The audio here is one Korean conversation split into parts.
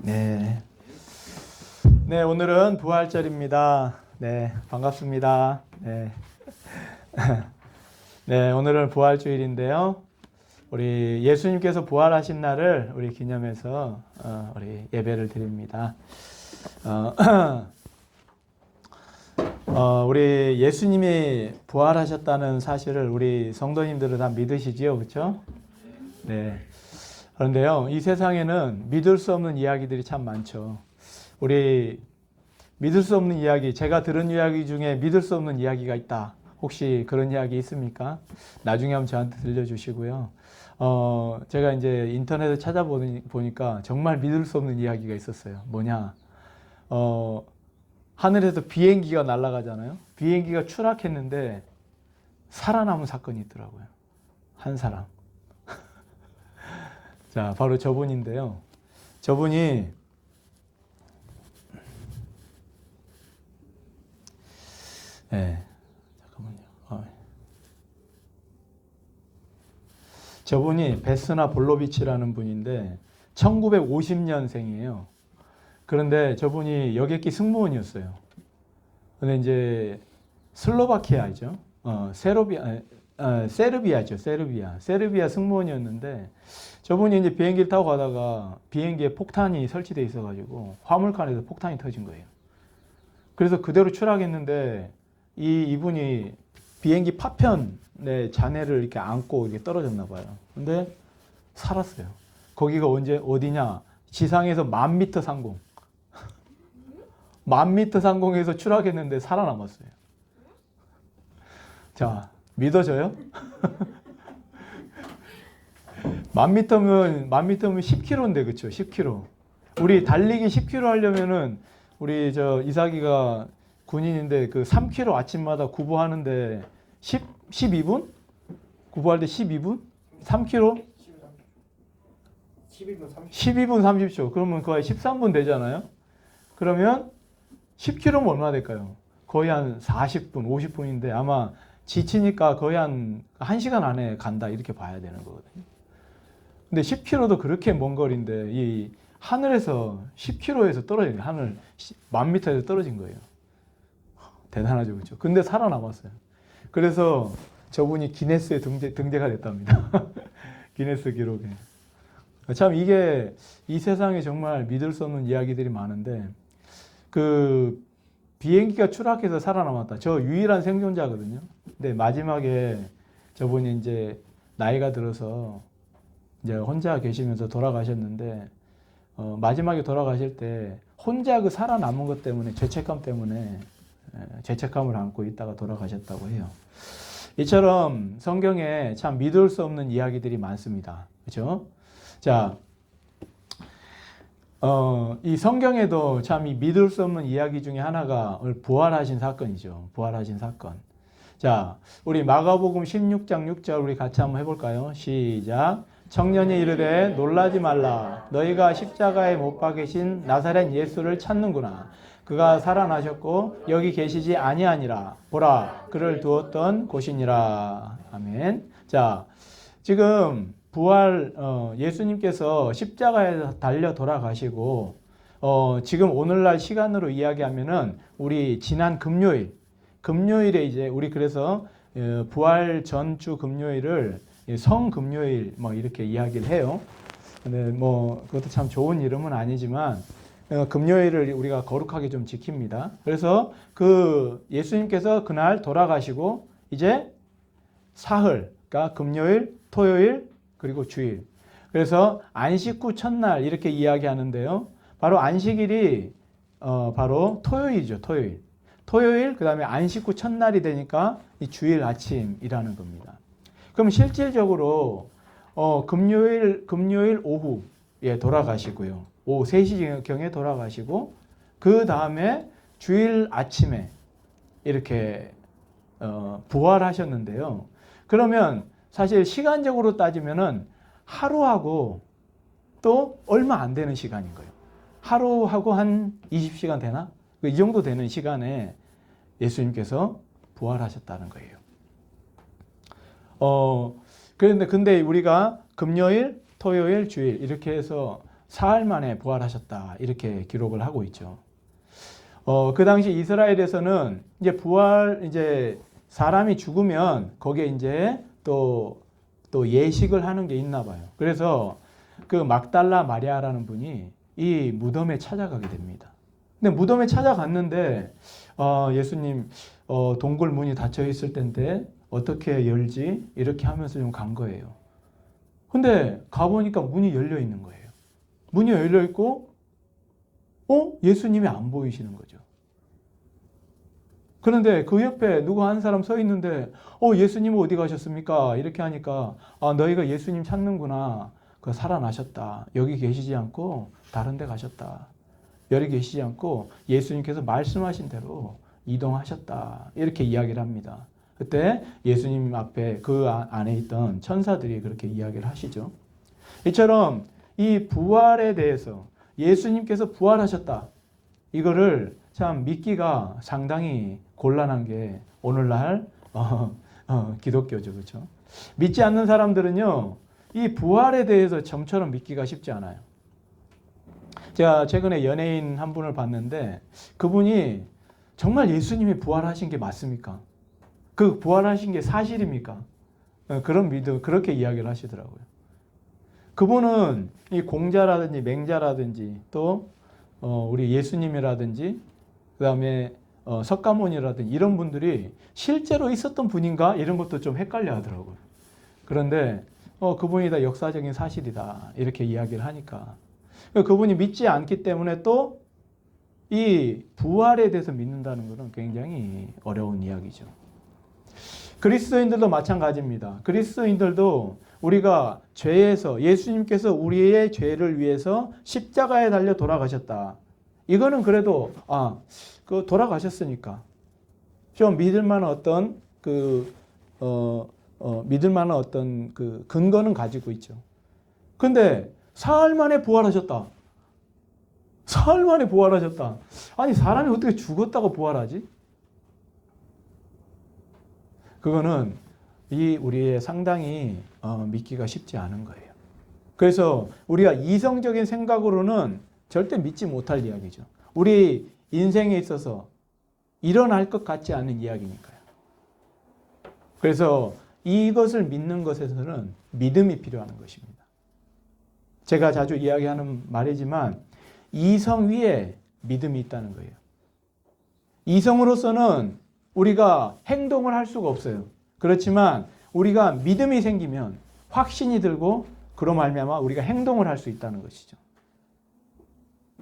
네. 네, 오늘은 부활절입니다. 네, 반갑습니다. 네. 네, 오늘은 부활주일인데요. 우리 예수님께서 부활하신 날을 우리 기념해서 우리 예배를 드립니다. 우리 예수님이 부활하셨다는 사실을 우리 성도님들은 다 믿으시지요, 그렇죠? 네. 그런데요, 이 세상에는 믿을 수 없는 이야기들이 참 많죠. 우리 믿을 수 없는 이야기, 제가 들은 이야기 중에 믿을 수 없는 이야기가 있다. 혹시 그런 이야기 있습니까? 나중에 한번 저한테 들려주시고요. 제가 이제 인터넷에 찾아보니까 정말 믿을 수 없는 이야기가 있었어요. 뭐냐? 하늘에서 비행기가 날아가잖아요. 비행기가 추락했는데 살아남은 사건이 있더라고요. 한 사람. 자, 바로 저분인데요. 저분이 네, 잠깐만요. 저분이 베스나 볼로비치라는 분인데 1950년생이에요. 그런데 저분이 여객기 승무원이었어요. 근데 이제 슬로바키아죠. 세르비아죠. 세르비아 승무원이었는데 저분이 이제 비행기를 타고 가다가 비행기에 폭탄이 설치되어 있어가지고 화물칸에서 폭탄이 터진 거예요. 그래서 그대로 추락했는데 이분이 비행기 파편에 잔해를 이렇게 안고 이렇게 떨어졌나 봐요. 근데 살았어요. 거기가 어디냐? 지상에서 10,000m 상공. 10,000m 상공에서 추락했는데 살아남았어요. 자, 믿어져요? 10,000m면 10km인데, 그쵸? 10km. 우리 달리기 10km 하려면은, 우리 이삭이가 군인인데, 그 3km 아침마다 구보하는데, 12분? 구보할 때 12분? 3km? 12분 30초. 그러면 거의 13분 되잖아요? 그러면 10km면 얼마나 될까요? 거의 한 40분, 50분인데 아마 지치니까 거의 한 1시간 안에 간다 이렇게 봐야 되는 거거든요. 근데 10km도 그렇게 먼 거리인데 이 하늘에서 10km에서 떨어진 거예요. 하늘 10,000m에서 떨어진 거예요. 대단하죠, 그렇죠? 근데 살아남았어요. 그래서 저분이 기네스에 등재가 됐답니다. 기네스 기록에. 참 이게 이 세상에 정말 믿을 수 없는 이야기들이 많은데 그 비행기가 추락해서 살아남았다. 저 유일한 생존자거든요. 근데 마지막에 저분이 이제 나이가 들어서 이제 혼자 계시면서 돌아가셨는데 마지막에 돌아가실 때 혼자 그 살아남은 것 때문에 죄책감 때문에 죄책감을 안고 있다가 돌아가셨다고 해요. 이처럼 성경에 참 믿을 수 없는 이야기들이 많습니다. 그렇죠? 자, 이 성경에도 참 이 믿을 수 없는 이야기 중에 하나가 부활하신 사건이죠. 부활하신 사건. 자, 우리 마가복음 16장 6절 우리 같이 한번 해볼까요? 시작. 청년이 이르되 놀라지 말라. 너희가 십자가에 못 박이신 나사렛 예수를 찾는구나. 그가 살아나셨고 여기 계시지 아니하니라. 보라, 그를 두었던 곳이니라. 아멘. 자, 지금 부활 예수님께서 십자가에 달려 돌아가시고 지금 오늘날 시간으로 이야기하면은 우리 지난 금요일에 이제 우리 그래서 부활 전주 금요일을 성금요일 뭐 이렇게 이야기를 해요. 근데 뭐 그것도 참 좋은 이름은 아니지만 금요일을 우리가 거룩하게 좀 지킵니다. 그래서 그 예수님께서 그날 돌아가시고 이제 사흘, 그러니까 금요일, 토요일 그리고 주일. 그래서 안식 후 첫날 이렇게 이야기하는데요. 바로 안식일이 바로 토요일이죠. 토요일 그다음에 안식 후 첫날이 되니까 이 주일 아침이라는 겁니다. 그럼 실질적으로 금요일 오후에 돌아가시고요. 오후 3시경에 돌아가시고 그 다음에 주일 아침에 이렇게 부활하셨는데요. 그러면 사실 시간적으로 따지면은 하루하고 또 얼마 안 되는 시간인 거예요. 하루하고 한 20시간 되나? 이 정도 되는 시간에 예수님께서 부활하셨다는 거예요. 근데 우리가 금요일, 토요일, 주일 이렇게 해서 사흘 만에 부활하셨다. 이렇게 기록을 하고 있죠. 그 당시 이스라엘에서는 이제 사람이 죽으면 거기에 이제 또 예식을 하는 게 있나 봐요. 그래서 그 막달라 마리아라는 분이 이 무덤에 찾아가게 됩니다. 근데 무덤에 찾아갔는데 예수님 동굴 문이 닫혀 있을 텐데 어떻게 열지? 이렇게 하면서 좀 간 거예요. 근데 가보니까 문이 열려 있는 거예요. 문이 열려 있고 예수님이 안 보이시는 거죠. 그런데 그 옆에 누구 한 사람 서 있는데 예수님은 어디 가셨습니까? 이렇게 하니까 너희가 예수님 찾는구나. 그 살아나셨다. 여기 계시지 않고 다른 데 가셨다. 여기 계시지 않고 예수님께서 말씀하신 대로 이동하셨다. 이렇게 이야기를 합니다. 그때 예수님 앞에 그 안에 있던 천사들이 그렇게 이야기를 하시죠. 이처럼 이 부활에 대해서 예수님께서 부활하셨다. 이거를 참 믿기가 상당히 곤란한 게 오늘날 기독교죠. 그렇죠? 믿지 않는 사람들은요. 이 부활에 대해서 점처럼 믿기가 쉽지 않아요. 제가 최근에 연예인 한 분을 봤는데 그분이 정말 예수님이 부활하신 게 맞습니까? 그 부활하신 게 사실입니까? 그런 믿음, 그렇게 이야기를 하시더라고요. 그분은 이 공자라든지 맹자라든지 또 우리 예수님이라든지 그 다음에 석가모니라든지 이런 분들이 실제로 있었던 분인가? 이런 것도 좀 헷갈려 하더라고요. 그런데 그분이 다 역사적인 사실이다. 이렇게 이야기를 하니까. 그분이 믿지 않기 때문에 또 이 부활에 대해서 믿는다는 것은 굉장히 어려운 이야기죠. 그리스도인들도 마찬가지입니다. 그리스도인들도 우리가 죄에서 예수님께서 우리의 죄를 위해서 십자가에 달려 돌아가셨다. 이거는 그래도 그 돌아가셨으니까 좀 믿을 만한 어떤 믿을 만한 어떤 그 근거는 가지고 있죠. 근데 사흘 만에 부활하셨다. 사흘 만에 부활하셨다. 아니 사람이 어떻게 죽었다고 부활하지? 그거는 우리의 상당히 믿기가 쉽지 않은 거예요. 그래서 우리가 이성적인 생각으로는 절대 믿지 못할 이야기죠. 우리 인생에 있어서 일어날 것 같지 않은 이야기니까요. 그래서 이것을 믿는 것에서는 믿음이 필요한 것입니다. 제가 자주 이야기하는 말이지만 이성 위에 믿음이 있다는 거예요. 이성으로서는 우리가 행동을 할 수가 없어요. 그렇지만 우리가 믿음이 생기면 확신이 들고 그로 말미암아 우리가 행동을 할 수 있다는 것이죠.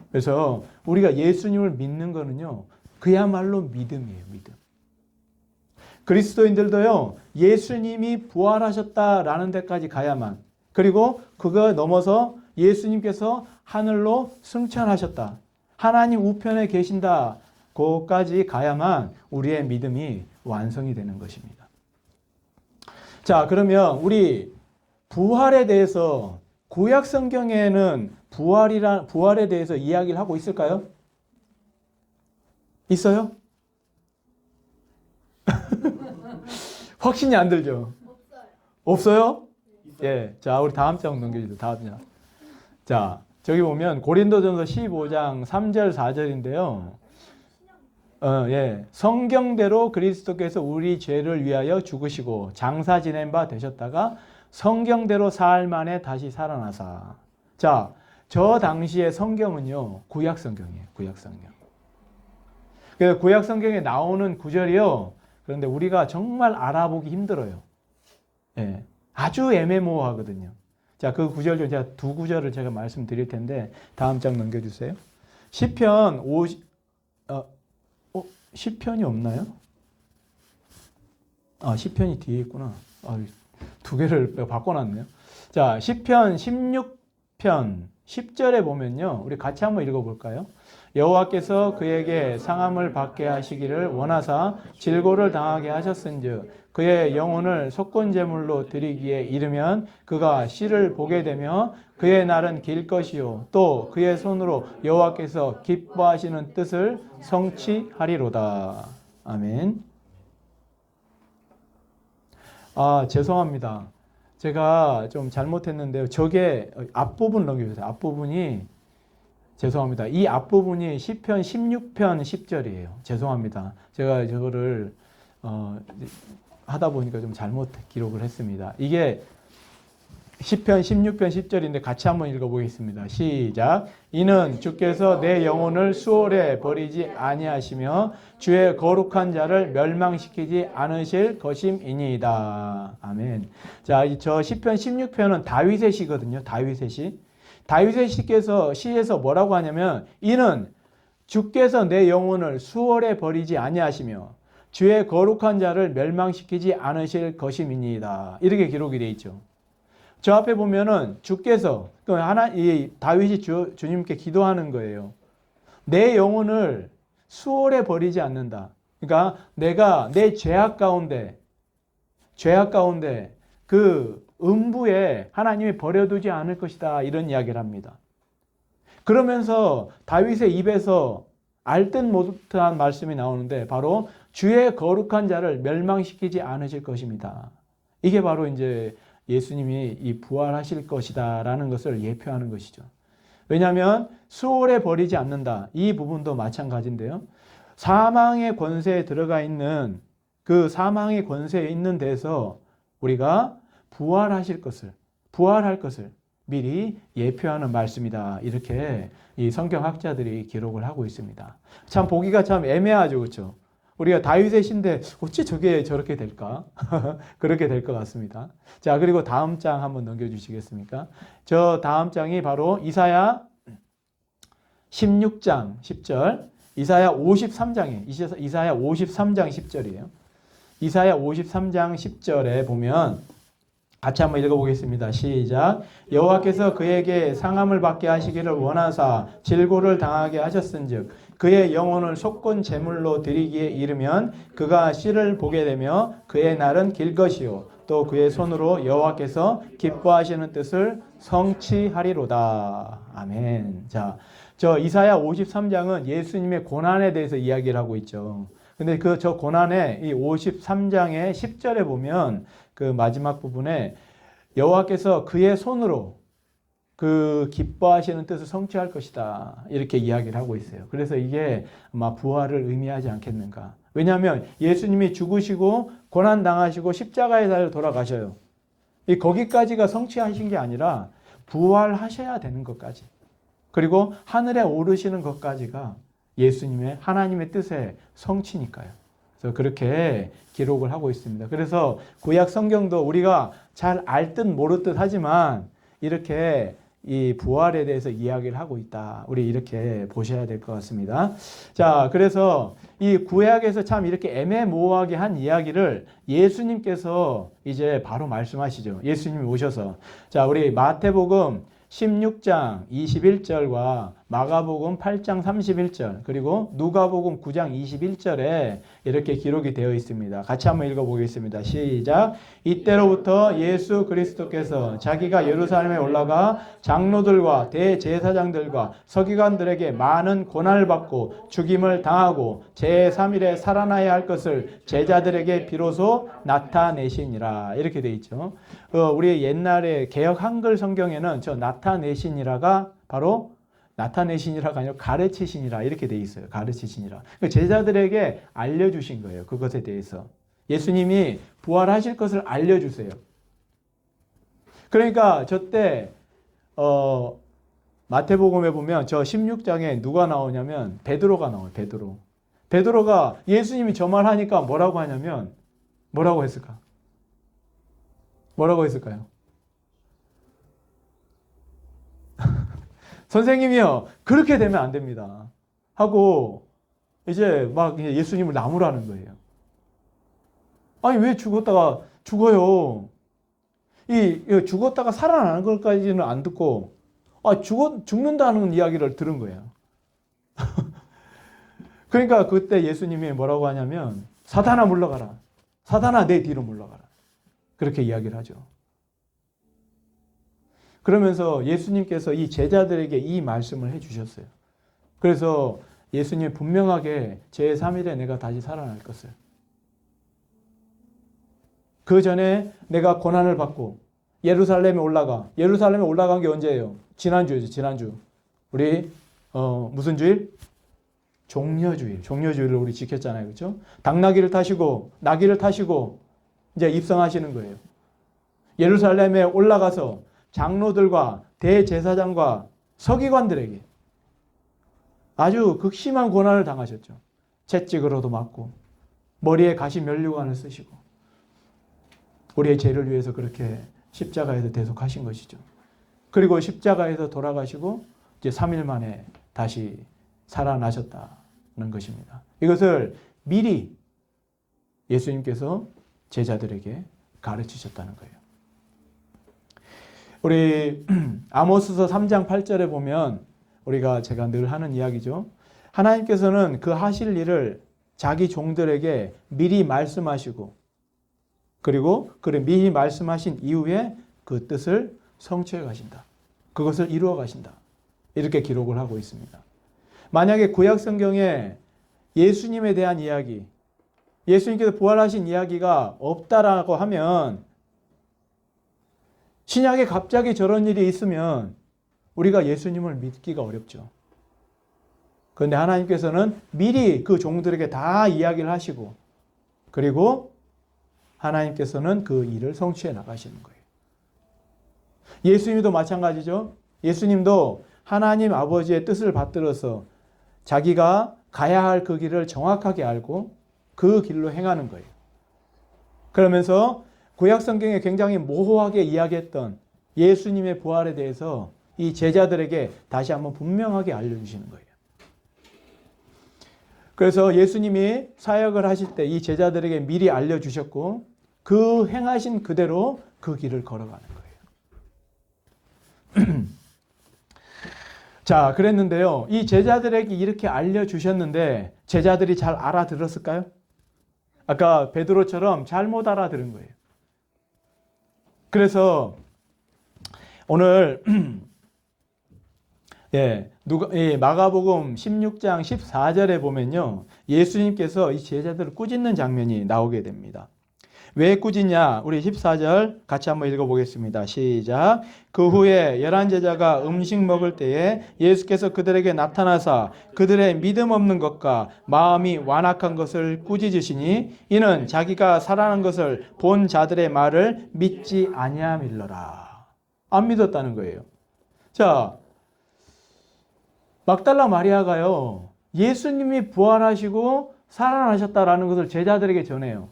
그래서 우리가 예수님을 믿는 거는요. 그야말로 믿음이에요. 믿음. 그리스도인들도요. 예수님이 부활하셨다라는 데까지 가야만 그리고 그거 넘어서 예수님께서 하늘로 승천하셨다. 하나님 우편에 계신다. 그까지 가야만 우리의 믿음이 완성이 되는 것입니다. 자, 그러면 우리 부활에 대해서 구약 성경에는 부활에 대해서 이야기를 하고 있을까요? 있어요? 확신이 안 들죠? 없어요? 예. 자, 우리 다음 장 넘겨주세요. 다음 장. 자, 저기 보면 고린도전서 15장 3절 4절인데요. 예. 성경대로 그리스도께서 우리 죄를 위하여 죽으시고 장사 지낸 바 되셨다가 성경대로 사흘 만에 다시 살아나사. 자, 저 당시의 성경은요. 구약 성경이에요. 구약 성경. 그래서 구약 성경에 나오는 구절이요. 그런데 우리가 정말 알아보기 힘들어요. 예. 아주 애매모호하거든요. 자, 그 구절 중 제가 두 구절을 제가 말씀드릴 텐데 다음 장 넘겨주세요. 시편 10편이 없나요? 시편이 뒤에 있구나. 두 개를 바꿔놨네요. 자, 시편 16편 10절에 보면요. 우리 같이 한번 읽어볼까요? 여호와께서 그에게 상함을 받게 하시기를 원하사 질고를 당하게 하셨은즉 그의 영혼을 속건제물로 드리기에 이르면 그가 씨를 보게 되며 그의 날은 길 것이요 또 그의 손으로 여호와께서 기뻐하시는 뜻을 성취하리로다. 아멘. 죄송합니다. 제가 좀 잘못했는데요. 저게 앞부분 넘겨주세요. 앞부분이 죄송합니다. 이 앞부분이 시편 16편 10절이에요. 죄송합니다. 제가 저거를 하다 보니까 좀 잘못 기록을 했습니다. 이게 시편 16편 10절인데 같이 한번 읽어보겠습니다. 시작. 이는 주께서 내 영혼을 수월에 버리지 아니하시며 주의 거룩한 자를 멸망시키지 않으실 것임이니이다. 아멘. 자, 저 시편 16편은 다윗의 시거든요. 다윗의 시. 다윗의 시에서 뭐라고 하냐면 이는 주께서 내 영혼을 수월에 버리지 아니하시며 주의 거룩한 자를 멸망시키지 않으실 것임이니이다. 이렇게 기록이 되어 있죠. 저 앞에 보면은 주께서 이 다윗이 주님께 기도하는 거예요. 내 영혼을 수월에 버리지 않는다. 그러니까 내가 내 죄악 가운데 그 음부에 하나님이 버려두지 않을 것이다. 이런 이야기를 합니다. 그러면서 다윗의 입에서 알듯 못한 말씀이 나오는데 바로 주의 거룩한 자를 멸망시키지 않으실 것입니다. 이게 바로 이제 예수님이 이 부활하실 것이다 라는 것을 예표하는 것이죠. 왜냐하면 수월에 버리지 않는다. 이 부분도 마찬가지인데요. 사망의 권세에 들어가 있는 그 사망의 권세에 있는 데서 우리가 부활할 것을 미리 예표하는 말씀이다. 이렇게 이 성경학자들이 기록을 하고 있습니다. 참 보기가 참 애매하죠. 그렇죠? 우리가 다윗의 시인데 어찌 저게 저렇게 될까? 그렇게 될 것 같습니다. 자, 그리고 다음 장 한번 넘겨주시겠습니까? 저 다음 장이 바로 이사야 16장 10절, 이사야 53장이에요. 이사야 53장 10절이에요. 이사야 53장 10절에 보면 같이 한번 읽어보겠습니다. 시작. 여호와께서 그에게 상함을 받게 하시기를 원하사 질고를 당하게 하셨은즉 그의 영혼을 속건 제물로 드리기에 이르면 그가 씨를 보게 되며 그의 날은 길 것이요 또 그의 손으로 여호와께서 기뻐하시는 뜻을 성취하리로다. 아멘. 자, 저 이사야 53장은 예수님의 고난에 대해서 이야기를 하고 있죠. 근데 저 고난의 이 53장의 10절에 보면 그 마지막 부분에 여호와께서 그의 손으로 그 기뻐하시는 뜻을 성취할 것이다. 이렇게 이야기를 하고 있어요. 그래서 이게 아마 부활을 의미하지 않겠는가. 왜냐하면 예수님이 죽으시고 고난당하시고 십자가의 달로 돌아가셔요. 거기까지가 성취하신 게 아니라 부활하셔야 되는 것까지. 그리고 하늘에 오르시는 것까지가 예수님의 하나님의 뜻의 성취니까요. 그래서 그렇게 기록을 하고 있습니다. 그래서 구약 성경도 우리가 잘 알 듯 모를 듯 하지만 이렇게 이 부활에 대해서 이야기를 하고 있다. 우리 이렇게 보셔야 될 것 같습니다. 자, 그래서 이 구약에서 참 이렇게 애매모호하게 한 이야기를 예수님께서 이제 바로 말씀하시죠. 예수님이 오셔서. 자, 우리 마태복음 16장 21절과 마가복음 8장 31절 그리고 누가복음 9장 21절에 이렇게 기록이 되어 있습니다. 같이 한번 읽어보겠습니다. 시작. 이때로부터 예수 그리스도께서 자기가 예루살렘에 올라가 장로들과 대제사장들과 서기관들에게 많은 고난을 받고 죽임을 당하고 제3일에 살아나야 할 것을 제자들에게 비로소 나타내시니라. 이렇게 되어 있죠. 우리 옛날에 개역 한글 성경에는 저 나타내시니라가 바로 나타내시니라가 아니라 가르치시니라 이렇게 돼 있어요. 가르치시니라. 제자들에게 알려주신 거예요. 그것에 대해서. 예수님이 부활하실 것을 알려주세요. 그러니까 저때 마태복음에 보면 저 16장에 누가 나오냐면 베드로가 나와요. 베드로. 베드로가 예수님이 저 말하니까 뭐라고 하냐면 뭐라고 했을까? 뭐라고 했을까요? 선생님이요, 그렇게 되면 안 됩니다. 하고 이제 막 예수님을 나무라는 거예요. 아니 왜 죽었다가 죽어요? 이 죽었다가 살아나는 것까지는 안 듣고 죽는다는 이야기를 들은 거예요. 그러니까 그때 예수님이 뭐라고 하냐면 사단아 물러가라. 사단아 내 뒤로 물러가라. 그렇게 이야기를 하죠. 그러면서 예수님께서 이 제자들에게 이 말씀을 해주셨어요. 그래서 예수님이 분명하게 제3일에 내가 다시 살아날 것을. 그 전에 내가 고난을 받고 예루살렘에 올라가. 예루살렘에 올라간 게 언제예요? 지난주죠. 지난주. 우리 무슨 주일? 종려주일. 종려주일을 우리 지켰잖아요. 그렇죠? 당나귀를 타시고 나귀를 타시고 이제 입성하시는 거예요. 예루살렘에 올라가서 장로들과 대제사장과 서기관들에게 아주 극심한 고난을 당하셨죠. 채찍으로도 맞고 머리에 가시 면류관을 쓰시고 우리의 죄를 위해서 그렇게 십자가에서 대속하신 것이죠. 그리고 십자가에서 돌아가시고 이제 3일 만에 다시 살아나셨다는 것입니다. 이것을 미리 예수님께서 제자들에게 가르치셨다는 거예요. 우리 아모스서 3장 8절에 보면 제가 늘 하는 이야기죠. 하나님께서는 그 하실 일을 자기 종들에게 미리 말씀하시고 그리고 그 미리 말씀하신 이후에 그 뜻을 성취해 가신다. 그것을 이루어 가신다. 이렇게 기록을 하고 있습니다. 만약에 구약 성경에 예수님에 대한 이야기, 예수님께서 부활하신 이야기가 없다라고 하면 신약에 갑자기 저런 일이 있으면 우리가 예수님을 믿기가 어렵죠. 그런데 하나님께서는 미리 그 종들에게 다 이야기를 하시고 그리고 하나님께서는 그 일을 성취해 나가시는 거예요. 예수님도 마찬가지죠. 예수님도 하나님 아버지의 뜻을 받들어서 자기가 가야 할 그 길을 정확하게 알고 그 길로 행하는 거예요. 그러면서 구약 성경에 굉장히 모호하게 이야기했던 예수님의 부활에 대해서 이 제자들에게 다시 한번 분명하게 알려주시는 거예요. 그래서 예수님이 사역을 하실 때 이 제자들에게 미리 알려주셨고 그 행하신 그대로 그 길을 걸어가는 거예요. 자, 그랬는데요. 이 제자들에게 이렇게 알려주셨는데 제자들이 잘 알아들었을까요? 아까 베드로처럼 잘못 알아들은 거예요. 그래서 오늘 마가복음 16장 14절에 보면요. 예수님께서 이 제자들을 꾸짖는 장면이 나오게 됩니다. 왜 꾸짖냐? 우리 14절 같이 한번 읽어보겠습니다. 시작. 그 후에 11제자가 음식 먹을 때에 예수께서 그들에게 나타나사 그들의 믿음 없는 것과 마음이 완악한 것을 꾸짖으시니 이는 자기가 살아난 것을 본 자들의 말을 믿지 아니함일러라. 안 믿었다는 거예요. 자, 막달라 마리아가요. 예수님이 부활하시고 살아나셨다라는 것을 제자들에게 전해요.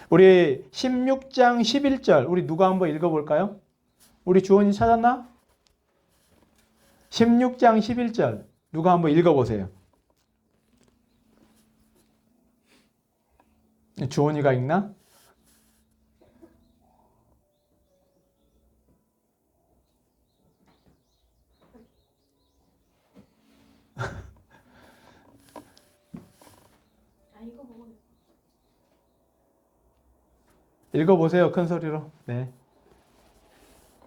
우리 16장 11절 우리 누가 한번 읽어볼까요? 우리 주원이 찾았나? 16장 11절 누가 한번 읽어보세요. 주원이가 읽나? 읽어보세요. 큰 소리로. 네.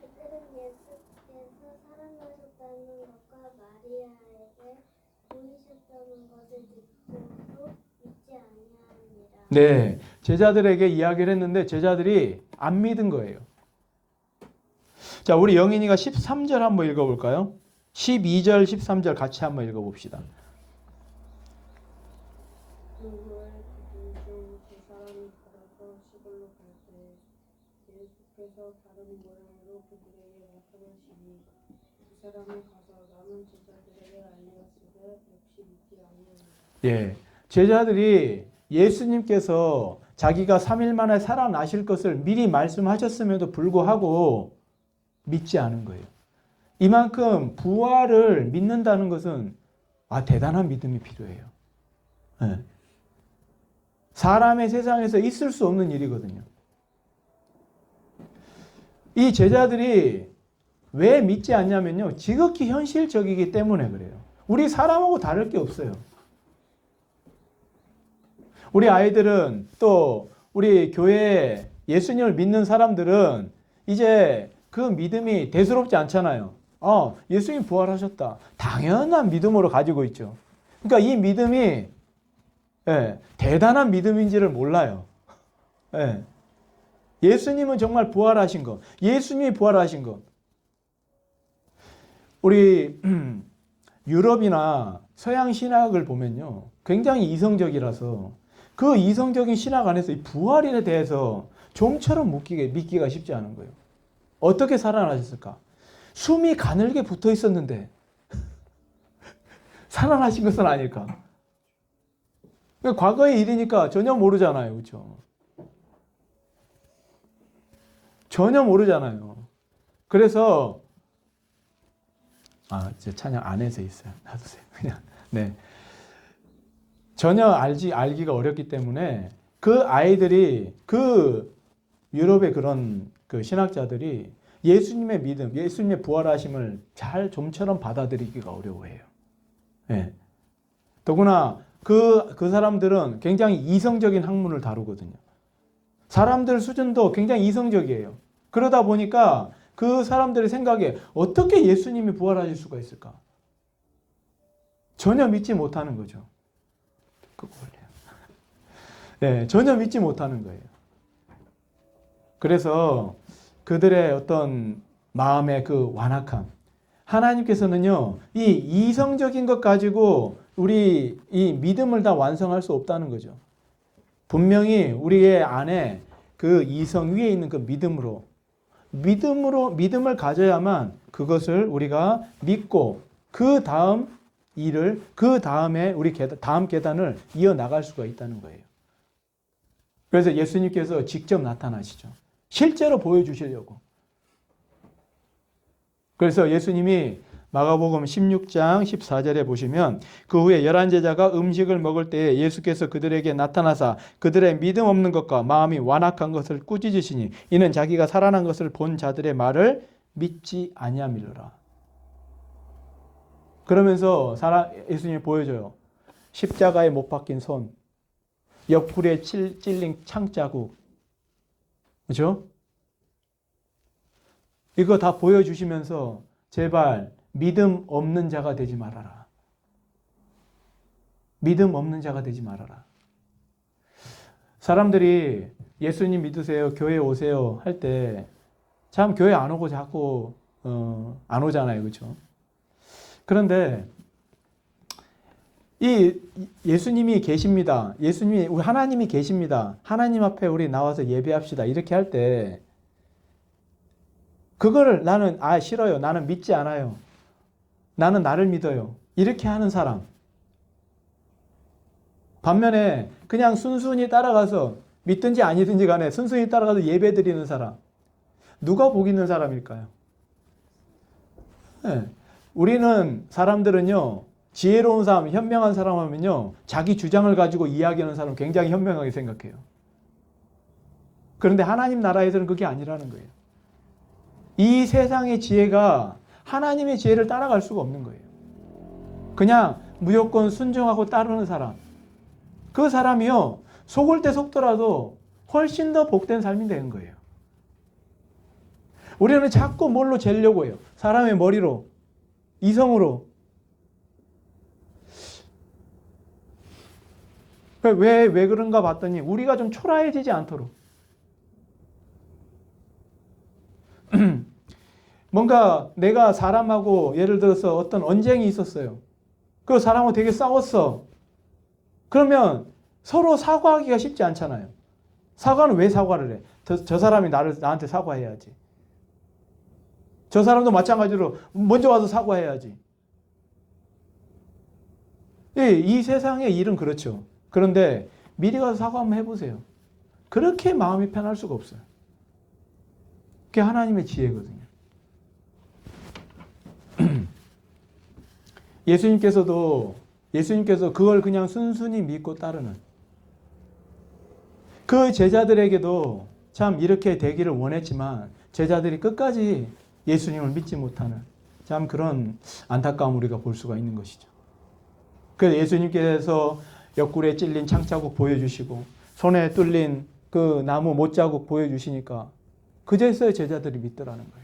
그들은 예수께서 살아나셨다는 것과 마리아에게 보이셨다는 것을 듣고도 믿지 아니하니라. 네. 제자들에게 이야기를 했는데 제자들이 안 믿은 거예요. 자, 우리 영인이가 13절 한번 읽어볼까요? 12절, 13절 같이 한번 읽어봅시다. 그 후에 그들 중 두 사람이 걸어서 시골로 갈 때 예수께서 다른 모양으로 그들에게 나타나시니 두 사람이 가서 남은 제자들에게 알렸으되 역시 믿지 아니하니라. 예. 제자들이 예수님께서 자기가 3일 만에 살아나실 것을 미리 말씀하셨음에도 불구하고 믿지 않은 거예요. 이만큼 부활을 믿는다는 것은 대단한 믿음이 필요해요. 예. 사람의 세상에서 있을 수 없는 일이거든요. 이 제자들이 왜 믿지 않냐면요. 지극히 현실적이기 때문에 그래요. 우리 사람하고 다를 게 없어요. 우리 아이들은 또 우리 교회에 예수님을 믿는 사람들은 이제 그 믿음이 대수롭지 않잖아요. 예수님 부활하셨다. 당연한 믿음으로 가지고 있죠. 그러니까 이 믿음이 대단한 믿음인지를 몰라요. 예수님은 정말 부활하신 것. 예수님이 부활하신 것. 우리 유럽이나 서양 신학을 보면요. 굉장히 이성적이라서 그 이성적인 신학 안에서 이 부활에 대해서 좀처럼 믿기가 쉽지 않은 거예요. 어떻게 살아나셨을까? 숨이 가늘게 붙어 있었는데 살아나신 것은 아닐까? 과거의 일이니까 전혀 모르잖아요. 그렇죠? 전혀 모르잖아요. 그래서 제 찬양 안에서 있어요. 놔두세요. 그냥. 네. 전혀 알기가 어렵기 때문에 그 아이들이 그 유럽의 그런 그 신학자들이 예수님의 믿음, 예수님의 부활하심을 잘 좀처럼 받아들이기가 어려워해요. 네. 더구나 그 사람들은 굉장히 이성적인 학문을 다루거든요. 사람들 수준도 굉장히 이성적이에요. 그러다 보니까 그 사람들의 생각에 어떻게 예수님이 부활하실 수가 있을까? 전혀 믿지 못하는 거죠. 네, 전혀 믿지 못하는 거예요. 그래서 그들의 어떤 마음의 그 완악함, 하나님께서는요, 이 이성적인 것 가지고 우리 이 믿음을 다 완성할 수 없다는 거죠. 분명히 우리의 안에 그 이성 위에 있는 그 믿음을 가져야만 그것을 우리가 믿고 그 다음 일을, 그 다음에 우리 다음 계단을 이어나갈 수가 있다는 거예요. 그래서 예수님께서 직접 나타나시죠. 실제로 보여주시려고. 그래서 예수님이 마가복음 16장 14절에 보시면 그 후에 11제자가 음식을 먹을 때에 예수께서 그들에게 나타나사 그들의 믿음 없는 것과 마음이 완악한 것을 꾸짖으시니 이는 자기가 살아난 것을 본 자들의 말을 믿지 아니함이로라. 그러면서 예수님이 보여줘요. 십자가에 못 박힌 손, 옆구리에 찔린 창자국, 그렇죠? 이거 다 보여주시면서 제발 믿음 없는 자가 되지 말아라. 믿음 없는 자가 되지 말아라. 사람들이 예수님 믿으세요, 교회 오세요 할 때 참 교회 안 오고 자꾸 안 오잖아요, 그렇죠? 그런데 이 예수님이 계십니다. 우리 하나님이 계십니다. 하나님 앞에 우리 나와서 예배합시다. 이렇게 할 때 그거를 나는 싫어요. 나는 믿지 않아요. 나는 나를 믿어요. 이렇게 하는 사람. 반면에 그냥 순순히 따라가서 믿든지 아니든지 간에 순순히 따라가서 예배 드리는 사람. 누가 복 있는 사람일까요? 네. 우리는 사람들은요. 지혜로운 사람, 현명한 사람 하면요. 자기 주장을 가지고 이야기하는 사람 굉장히 현명하게 생각해요. 그런데 하나님 나라에서는 그게 아니라는 거예요. 이 세상의 지혜가 하나님의 지혜를 따라갈 수가 없는 거예요. 그냥 무조건 순종하고 따르는 사람. 그 사람이요. 속을 때 속더라도 훨씬 더 복된 삶이 되는 거예요. 우리는 자꾸 뭘로 재려고 해요. 사람의 머리로, 이성으로. 왜 그런가 봤더니 우리가 좀 초라해지지 않도록. 뭔가 내가 사람하고 예를 들어서 어떤 언쟁이 있었어요. 그 사람하고 되게 싸웠어. 그러면 서로 사과하기가 쉽지 않잖아요. 사과는 왜 사과를 해? 저 사람이 나한테 사과해야지. 저 사람도 마찬가지로 먼저 와서 사과해야지. 이 세상의 일은 그렇죠. 그런데 미리 가서 사과 한번 해보세요. 그렇게 마음이 편할 수가 없어요. 그게 하나님의 지혜거든요. 예수님께서 그걸 그냥 순순히 믿고 따르는 그 제자들에게도 참 이렇게 되기를 원했지만 제자들이 끝까지 예수님을 믿지 못하는 참 그런 안타까움 우리가 볼 수가 있는 것이죠. 그래서 예수님께서 옆구리에 찔린 창자국 보여주시고 손에 뚫린 그 나무 못자국 보여주시니까 그제서야 제자들이 믿더라는 거예요.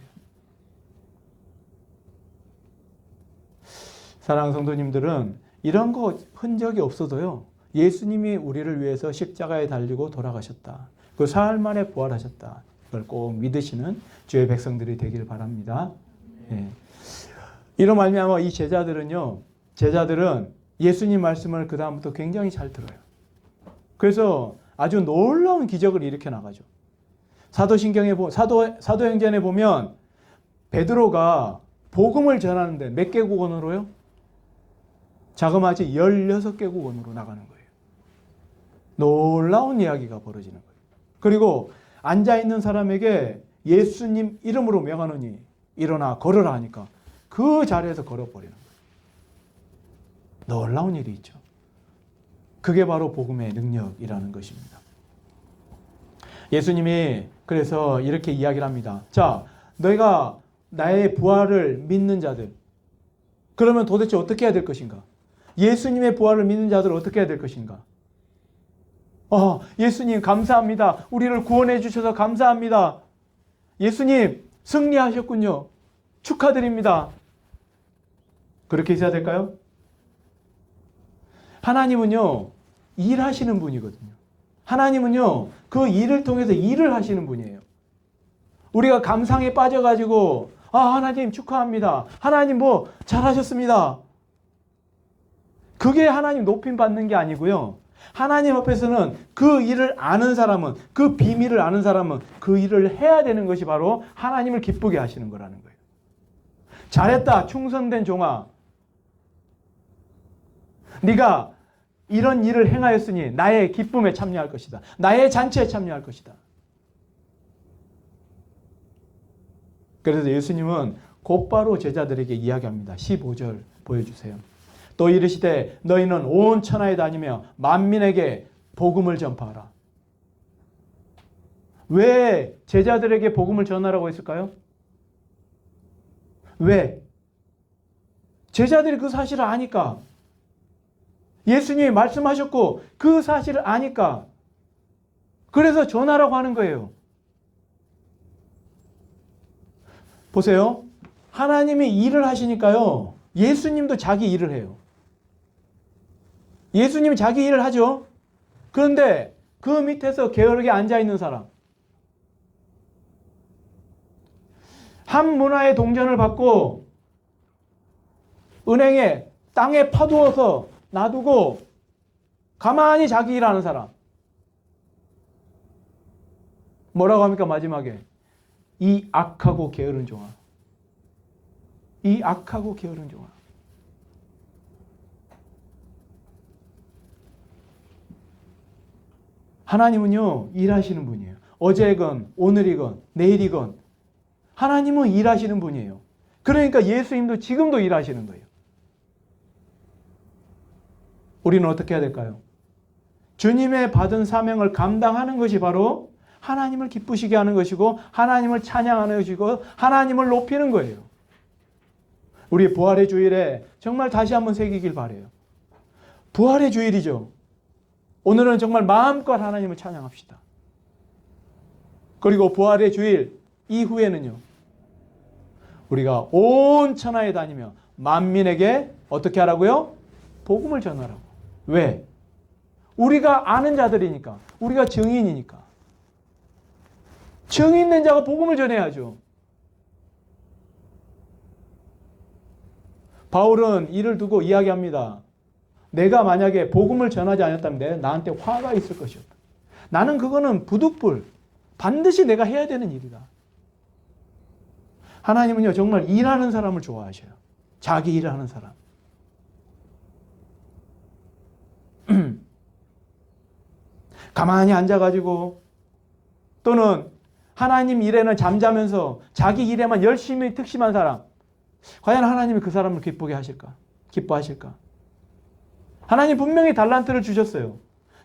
사랑하는 성도님들은 이런 거 흔적이 없어도요. 예수님이 우리를 위해서 십자가에 달리고 돌아가셨다. 그 사흘 만에 부활하셨다. 걸 꼭 믿으시는 주의 백성들이 되기를 바랍니다. 예. 이로 말미암아 이 제자들은 예수님 말씀을 그 다음부터 굉장히 잘 들어요. 그래서 아주 놀라운 기적을 일으켜 나가죠. 사도행전에 보면 베드로가 복음을 전하는데 몇 개국 언어로요? 자그마치 16개국 언어로 나가는 거예요. 놀라운 이야기가 벌어지는 거예요. 그리고 앉아있는 사람에게 예수님 이름으로 명하노니 일어나 걸으라 하니까 그 자리에서 걸어버리는 거예요. 놀라운 일이 있죠. 그게 바로 복음의 능력이라는 것입니다. 예수님이 그래서 이렇게 이야기를 합니다. 자, 너희가 나의 부활을 믿는 자들, 그러면 도대체 어떻게 해야 될 것인가? 예수님의 부활을 믿는 자들 어떻게 해야 될 것인가? 예수님 감사합니다. 우리를 구원해 주셔서 감사합니다. 예수님 승리하셨군요. 축하드립니다. 그렇게 해야 될까요? 하나님은요, 일하시는 분이거든요. 하나님은요, 그 일을 통해서 일을 하시는 분이에요. 우리가 감상에 빠져가지고, 하나님 축하합니다. 하나님 잘하셨습니다. 그게 하나님 높임 받는 게 아니고요. 하나님 앞에서는 그 일을 아는 사람은, 그 비밀을 아는 사람은 그 일을 해야 되는 것이 바로 하나님을 기쁘게 하시는 거라는 거예요. 잘했다, 충성된 종아. 네가 이런 일을 행하였으니 나의 기쁨에 참여할 것이다. 나의 잔치에 참여할 것이다. 그래서 예수님은 곧바로 제자들에게 이야기합니다. 15절 보여주세요. 또 이르시되 너희는 온 천하에 다니며 만민에게 복음을 전파하라. 왜 제자들에게 복음을 전하라고 했을까요? 왜? 제자들이 그 사실을 아니까. 예수님이 말씀하셨고 그 사실을 아니까. 그래서 전하라고 하는 거예요. 보세요. 하나님이 일을 하시니까요. 예수님도 자기 일을 해요. 예수님이 자기 일을 하죠. 그런데 그 밑에서 게으르게 앉아있는 사람. 한 문화의 동전을 받고 은행에 땅에 파두어서 놔두고 가만히 자기 일하는 사람. 뭐라고 합니까? 마지막에. 이 악하고 게으른 종아. 이 악하고 게으른 종아. 하나님은요, 일하시는 분이에요. 어제건 오늘이건 내일이건 하나님은 일하시는 분이에요. 그러니까 예수님도 지금도 일하시는 거예요. 우리는 어떻게 해야 될까요? 주님의 받은 사명을 감당하는 것이 바로 하나님을 기쁘시게 하는 것이고 하나님을 찬양하는 것이고 하나님을 높이는 거예요. 우리 부활의 주일에 정말 다시 한번 새기길 바라요. 부활의 주일이죠. 오늘은 정말 마음껏 하나님을 찬양합시다. 그리고 부활의 주일 이후에는요. 우리가 온 천하에 다니며 만민에게 어떻게 하라고요? 복음을 전하라고. 왜? 우리가 아는 자들이니까. 우리가 증인이니까. 증인 있는 자가 복음을 전해야죠. 바울은 이를 두고 이야기합니다. 내가 만약에 복음을 전하지 않았다면 나한테 화가 있을 것이었다. 나는 그거는 부득불 반드시 내가 해야 되는 일이다. 하나님은요 정말 일하는 사람을 좋아하셔요. 자기 일을 하는 사람. 가만히 앉아가지고 또는 하나님 일에는 잠자면서 자기 일에만 열심히 특심한 사람. 과연 하나님이 그 사람을 기쁘게 하실까? 기뻐하실까? 하나님 분명히 달란트를 주셨어요.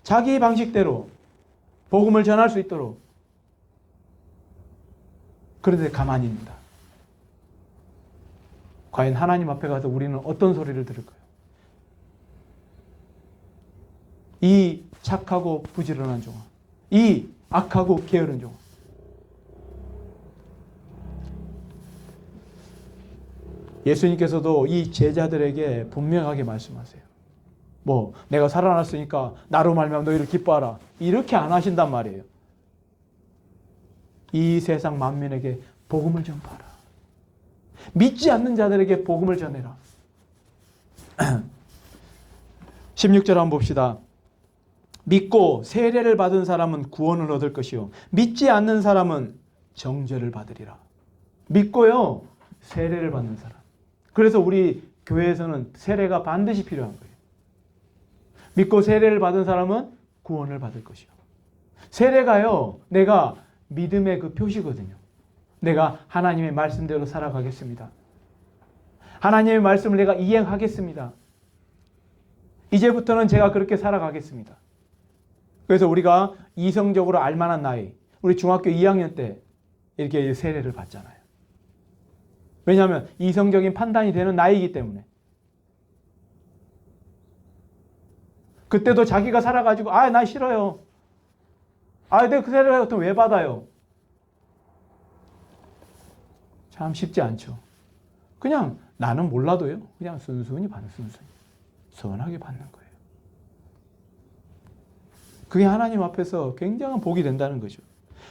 자기 방식대로 복음을 전할 수 있도록. 그런데 가만히 있는다. 과연 하나님 앞에 가서 우리는 어떤 소리를 들을까요? 이 착하고 부지런한 종아. 이 악하고 게으른 종아. 예수님께서도 이 제자들에게 분명하게 말씀하세요. 내가 살아났으니까 나로 말미암아 너희를 기뻐하라. 이렇게 안 하신단 말이에요. 이 세상 만민에게 복음을 전파하라. 믿지 않는 자들에게 복음을 전해라. 16절 한번 봅시다. 믿고 세례를 받은 사람은 구원을 얻을 것이요 믿지 않는 사람은 정죄를 받으리라. 믿고요 세례를 받는 사람. 그래서 우리 교회에서는 세례가 반드시 필요한 거예요. 믿고 세례를 받은 사람은 구원을 받을 것이요. 세례가요 내가 믿음의 그 표시거든요. 내가 하나님의 말씀대로 살아가겠습니다. 하나님의 말씀을 내가 이행하겠습니다. 이제부터는 제가 그렇게 살아가겠습니다. 그래서 우리가 이성적으로 알만한 나이, 우리 중학교 2학년 때 이렇게 세례를 받잖아요. 왜냐하면 이성적인 판단이 되는 나이이기 때문에. 그때도 자기가 살아가지고 나 싫어요. 내가 그 세례를 왜 받아요? 참 쉽지 않죠. 그냥 나는 몰라도요. 그냥 순순히 받는 순순히. 선하게 받는 거예요. 그게 하나님 앞에서 굉장한 복이 된다는 거죠.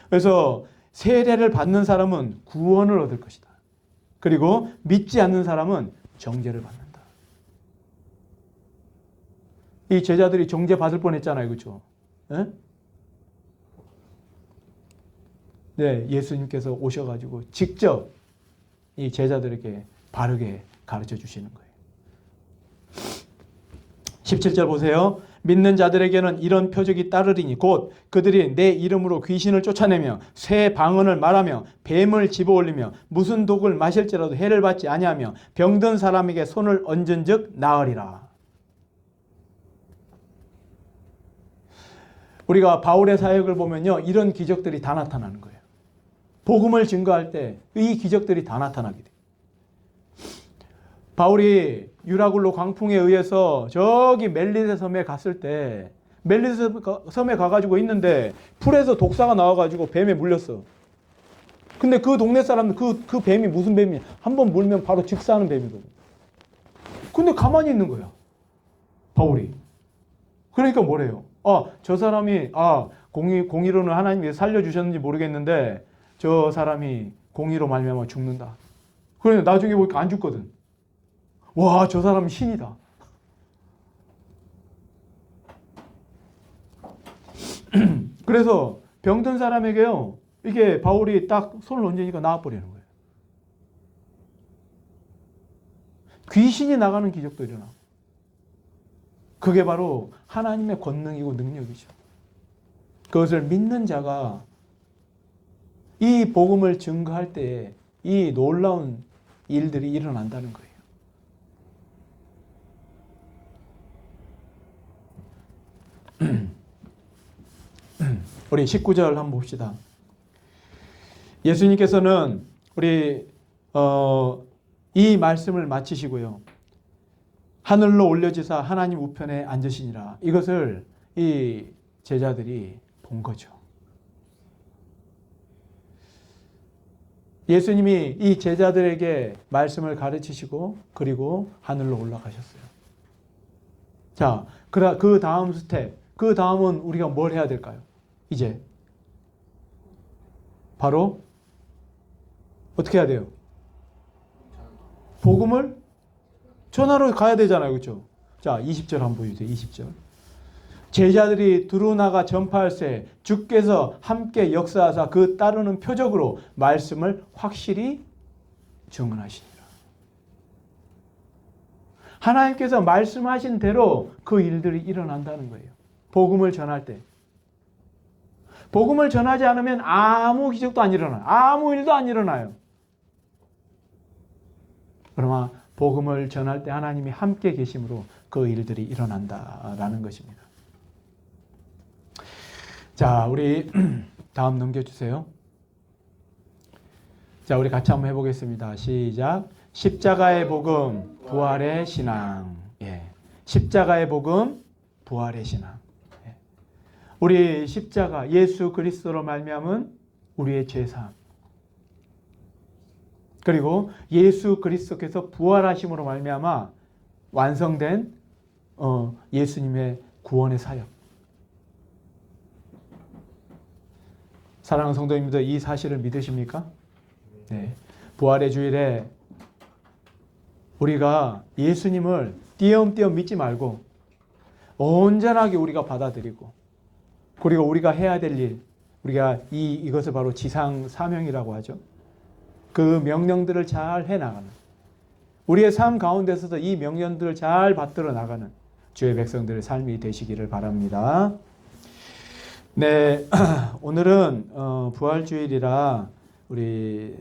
그래서 세례를 받는 사람은 구원을 얻을 것이다. 그리고 믿지 않는 사람은 정죄를 받는다. 이 제자들이 정죄 받을 뻔했잖아요. 그렇죠? 네, 예수님께서 오셔가지고 직접 이 제자들에게 바르게 가르쳐 주시는 거예요. 17절 보세요. 믿는 자들에게는 이런 표적이 따르리니 곧 그들이 내 이름으로 귀신을 쫓아내며 새 방언을 말하며 뱀을 집어올리며 무슨 독을 마실지라도 해를 받지 아니하며 병든 사람에게 손을 얹은즉 나으리라. 우리가 바울의 사역을 보면요. 이런 기적들이 다 나타나는 거예요. 복음을 증거할 때 이 기적들이 다 나타나게 돼요. 바울이 유라굴로 광풍에 의해서 저기 멜리세 섬에 갔을 때 멜리세 섬에 가가지고 있는데 풀에서 독사가 나와가지고 뱀에 물렸어. 근데 그 동네 사람들 그 뱀이 무슨 뱀이냐? 한번 물면 바로 즉사하는 뱀이거든. 근데 가만히 있는 거야. 바울이. 그러니까 뭐래요? 저 사람이 공의로는 하나님이 살려주셨는지 모르겠는데 저 사람이 공의로 말미암아 죽는다. 그런데 나중에 보니까 안 죽거든. 와, 저 사람은 신이다. 그래서 병든 사람에게요, 이게 바울이 딱 손을 얹으니까 나아버리는 거예요. 귀신이 나가는 기적도 일어나고. 그게 바로 하나님의 권능이고 능력이죠. 그것을 믿는 자가 이 복음을 증거할 때에 이 놀라운 일들이 일어난다는 거예요. 우리 19절 한번 봅시다. 예수님께서는 우리 이 말씀을 마치시고요. 하늘로 올려지사 하나님 우편에 앉으시니라. 이것을 이 제자들이 본 거죠. 예수님이 이 제자들에게 말씀을 가르치시고 그리고 하늘로 올라가셨어요. 자, 그 다음 스텝, 그 다음은 우리가 뭘 해야 될까요? 이제 바로 어떻게 해야 돼요? 복음을 전하러 가야 되잖아요. 그렇죠? 자, 20절 한번 보여주세요. 20절. 제자들이 두루나가 전파할새 주께서 함께 역사하사 그 따르는 표적으로 말씀을 확실히 증언하시니라. 하나님께서 말씀하신 대로 그 일들이 일어난다는 거예요. 복음을 전할 때. 복음을 전하지 않으면 아무 기적도 안 일어나요. 아무 일도 안 일어나요. 그러나 복음을 전할 때 하나님이 함께 계심으로 그 일들이 일어난다라는 것입니다. 자, 우리 다음 넘겨주세요. 자, 우리 같이 한번 해보겠습니다. 시작. 십자가의 복음, 부활의 신앙. 예. 십자가의 복음, 부활의 신앙. 예. 우리 십자가, 예수 그리스도로 말미암은 우리의 죄사함. 그리고 예수 그리스도께서 부활하심으로 말미암아 완성된 예수님의 구원의 사역. 사랑하는 성도님들, 이 사실을 믿으십니까? 네. 부활의 주일에 우리가 예수님을 띄엄띄엄 믿지 말고 온전하게 우리가 받아들이고, 그리고 우리가 해야 될 일, 우리가 이것을 바로 지상 사명이라고 하죠. 그 명령들을 잘 해나가는, 우리의 삶 가운데서도 이 명령들을 잘 받들어 나가는 주의 백성들의 삶이 되시기를 바랍니다. 네, 오늘은 부활주일이라 우리